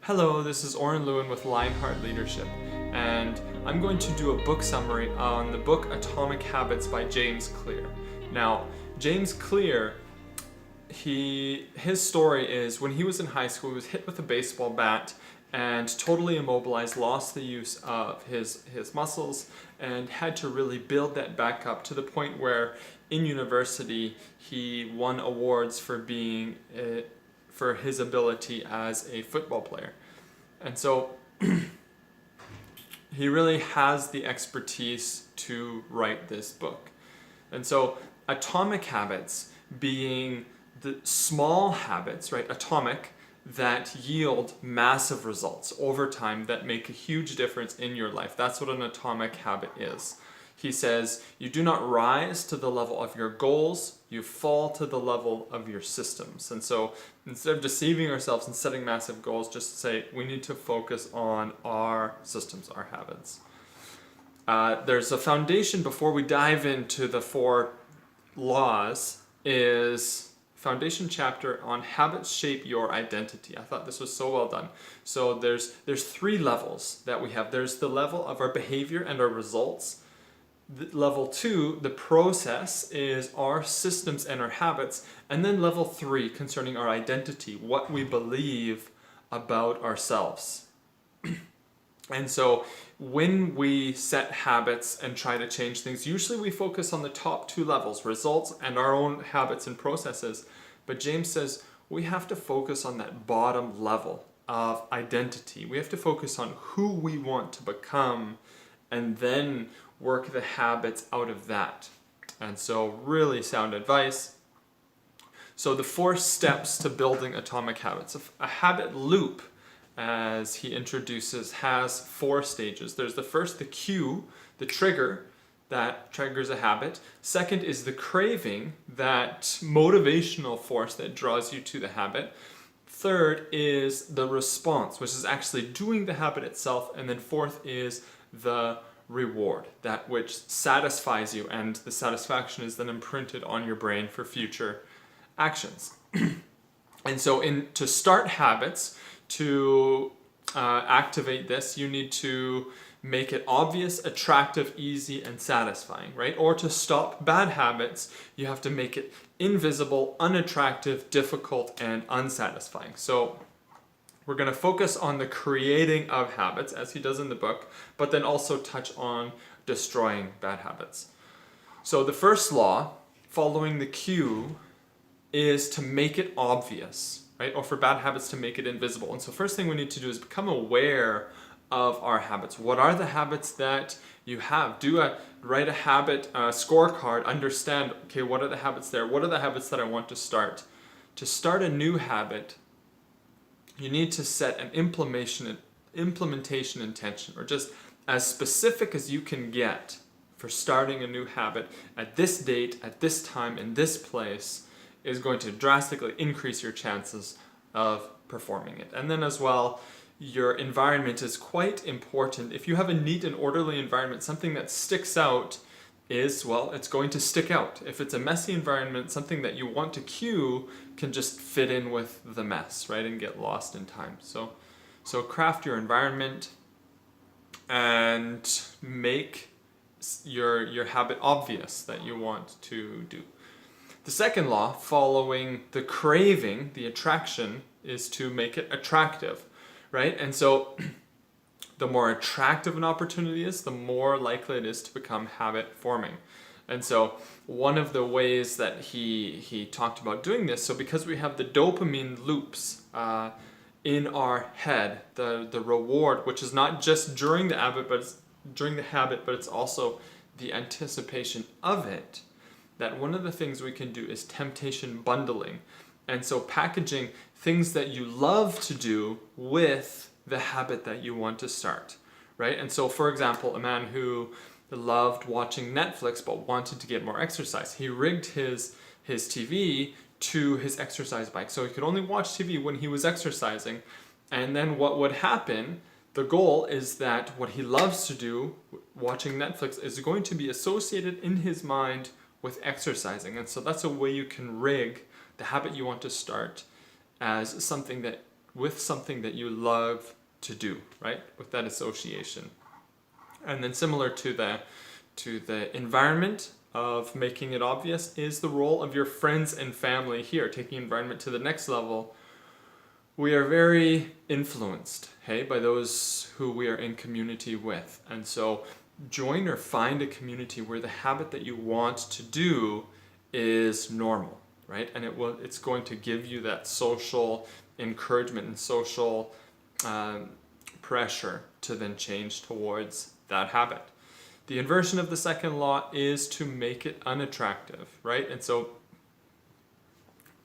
Hello, this is Orrin Lieuwen with Lionheart Leadership, and I'm going to do a book summary on the book Atomic Habits by James Clear. Now, James Clear, his story is when he was in high school, he was hit with a baseball bat and totally immobilized, lost the use of his muscles, and had to really build that back up to the point where in university he won awards for for his ability as a football player. And so he really has the expertise to write this book. And so atomic habits being the small habits, right, atomic, that yield massive results over time that make a huge difference in your life. That's what an atomic habit is. He says, you do not rise to the level of your goals, you fall to the level of your systems. And so instead of deceiving ourselves and setting massive goals, just say we need to focus on our systems, our habits. There's a foundation before we dive into the 4 laws is foundation chapter on habits shape your identity. I thought this was so well done. So there's 3 levels that we have. There's the level of our behavior and our results. Level 2, the process, is our systems and our habits. And then level 3, concerning our identity, what we believe about ourselves. And so when we set habits and try to change things, usually we focus on the top 2 levels, results and our own habits and processes. But James says we have to focus on that bottom level of identity. We have to focus on who we want to become and then work the habits out of that. And so really sound advice. So the 4 steps to building atomic habits. A habit loop, as he introduces, has 4 stages. There's the first, the cue, the trigger that triggers a habit. Second is the craving, that motivational force that draws you to the habit. Third is the response, which is actually doing the habit itself. And then fourth is the reward, that which satisfies you, and the satisfaction is then imprinted on your brain for future actions. And so to start habits, to activate this, you need to make it obvious, attractive, easy, and satisfying, right? Or to stop bad habits, you have to make it invisible, unattractive, difficult, and unsatisfying. So we're going to focus on the creating of habits, as he does in the book, but then also touch on destroying bad habits. So the first law, following the cue, is to make it obvious, right? Or for bad habits to make it invisible. And so first thing we need to do is become aware of our habits. What are the habits that you have? Write a habit scorecard, understand, okay, what are the habits there? What are the habits that I want to start? To start a new habit, you need to set an implementation intention, or just as specific as you can get for starting a new habit at this date, at this time, in this place, is going to drastically increase your chances of performing it. And then as well, your environment is quite important. If you have a neat and orderly environment, something that sticks out is, well, it's going to stick out. If it's a messy environment, something that you want to cue can just fit in with the mess, right, and get lost in time. So craft your environment and make your habit obvious that you want to do. The second law, following the craving, the attraction, is to make it attractive, right? And so the more attractive an opportunity is, the more likely it is to become habit forming. And so one of the ways that he talked about doing this, so because we have the dopamine loops in our head, the reward, which is not just during the habit, but it's also the anticipation of it, that one of the things we can do is temptation bundling. And so packaging things that you love to do with the habit that you want to start, right? And so, for example, a man who loved watching Netflix but wanted to get more exercise, he rigged his TV to his exercise bike, so he could only watch TV when he was exercising. And then what would happen, the goal is that what he loves to do, watching Netflix, is going to be associated in his mind with exercising. And so that's a way you can rig the habit you want to start as something that with something that you love to do, right? With that association. And then similar to the environment of making it obvious is the role of your friends and family here, taking environment to the next level. We are very influenced, hey, by those who we are in community with. And so join or find a community where the habit that you want to do is normal, right? And it's going to give you that social encouragement and social pressure to then change towards that habit. The inversion of the second law is to make it unattractive, right? And so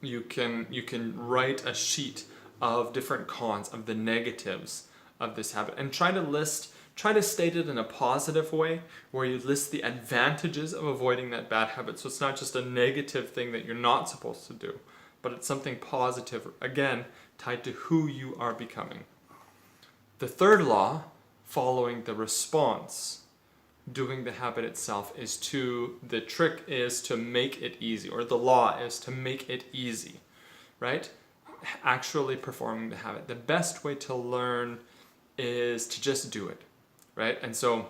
you can write a sheet of different cons, of the negatives of this habit, and try to state it in a positive way where you list the advantages of avoiding that bad habit. So it's not just a negative thing that you're not supposed to do, but it's something positive, again, tied to who you are becoming. The third law, following the response, doing the habit itself, the trick is to make it easy, or the law is to make it easy, right? Actually performing the habit. The best way to learn is to just do it, right? And so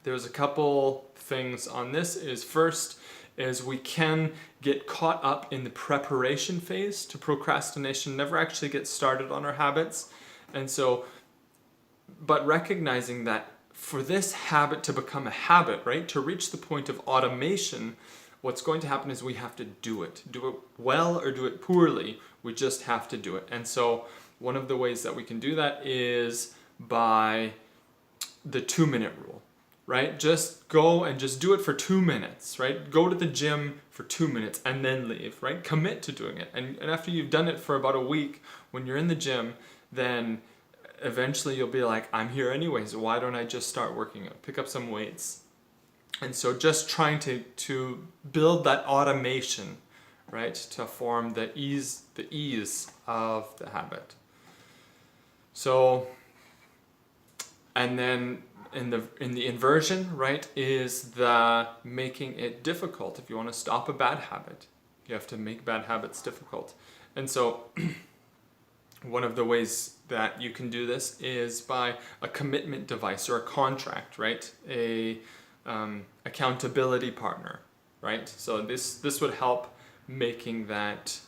there's a couple things on this. First is we can get caught up in the preparation phase to procrastination, never actually get started on our habits. And so, but recognizing that for this habit to become a habit, right, to reach the point of automation, what's going to happen is we have to do it well or do it poorly. We just have to do it. And so one of the ways that we can do that is by the 2-minute rule, right? Just go and just do it for 2 minutes, right? Go to the gym for 2 minutes and then leave, right? Commit to doing it. And after you've done it for about a week, when you're in the gym, then eventually you'll be like, I'm here anyways, why don't I just start working out, pick up some weights? And so just trying to build that automation, right, to form the ease of the habit. So, and then in the inversion, right, is the making it difficult. If you want to stop a bad habit, you have to make bad habits difficult. And so one of the ways that you can do this is by a commitment device or a contract, right? Accountability partner, right? So this would help making that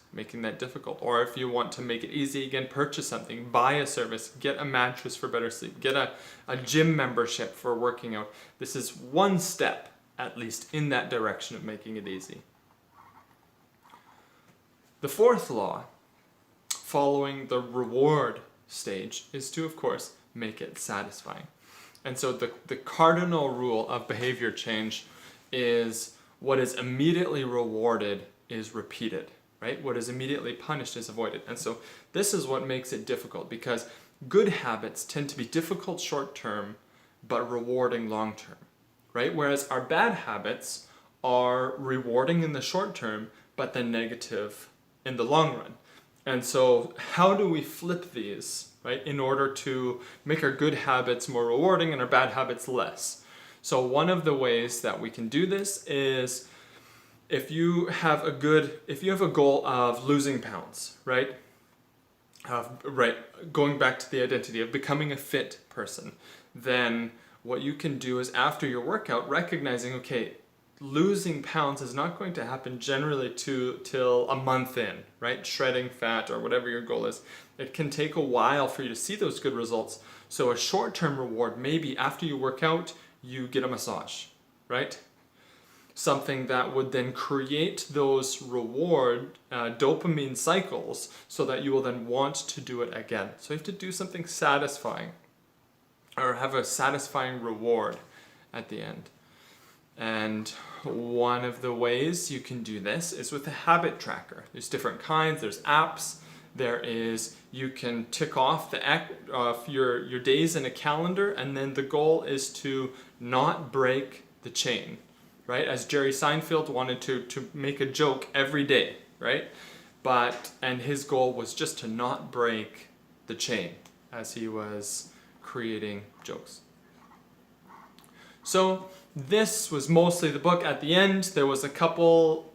difficult. Or if you want to make it easy, again, purchase something, buy a service, get a mattress for better sleep, get a gym membership for working out. This is one step, at least, in that direction of making it easy. The fourth law, following the reward stage, is to, of course, make it satisfying. And so the cardinal rule of behavior change is what is immediately rewarded is repeated, right? What is immediately punished is avoided. And so this is what makes it difficult, because good habits tend to be difficult short-term, but rewarding long-term, right? Whereas our bad habits are rewarding in the short term, but then negative in the long run. And so how do we flip these, right, in order to make our good habits more rewarding and our bad habits less? So one of the ways that we can do this is if you have a goal of losing pounds, right? Going back to the identity of becoming a fit person, then what you can do is after your workout, recognizing, okay, losing pounds is not going to happen generally till a month in, right? Shredding fat or whatever your goal is. It can take a while for you to see those good results. So a short-term reward, maybe after you work out, you get a massage, right? Something that would then create those reward dopamine cycles so that you will then want to do it again. So you have to do something satisfying or have a satisfying reward at the end. And one of the ways you can do this is with a habit tracker. There's different kinds, there's apps, you can tick off your days in a calendar, and then the goal is to not break the chain, right? As Jerry Seinfeld wanted to make a joke every day, right? And his goal was just to not break the chain as he was creating jokes. So this was mostly the book. At the end, there was a couple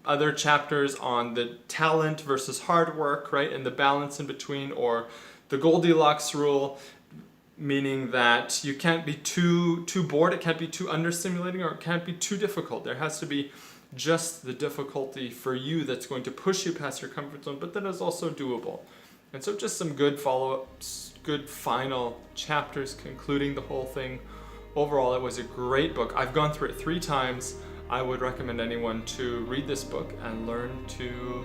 other chapters on the talent versus hard work, right, and the balance in between, or the Goldilocks rule, meaning that you can't be too bored, it can't be too understimulating, or it can't be too difficult. There has to be just the difficulty for you that's going to push you past your comfort zone, but that is also doable. And so just some good follow-ups, good final chapters concluding the whole thing. Overall, it was a great book. I've gone through it 3 times. I would recommend anyone to read this book and learn to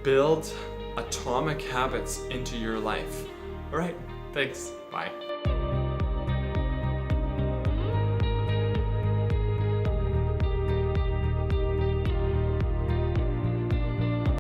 build atomic habits into your life. All right, thanks. Bye.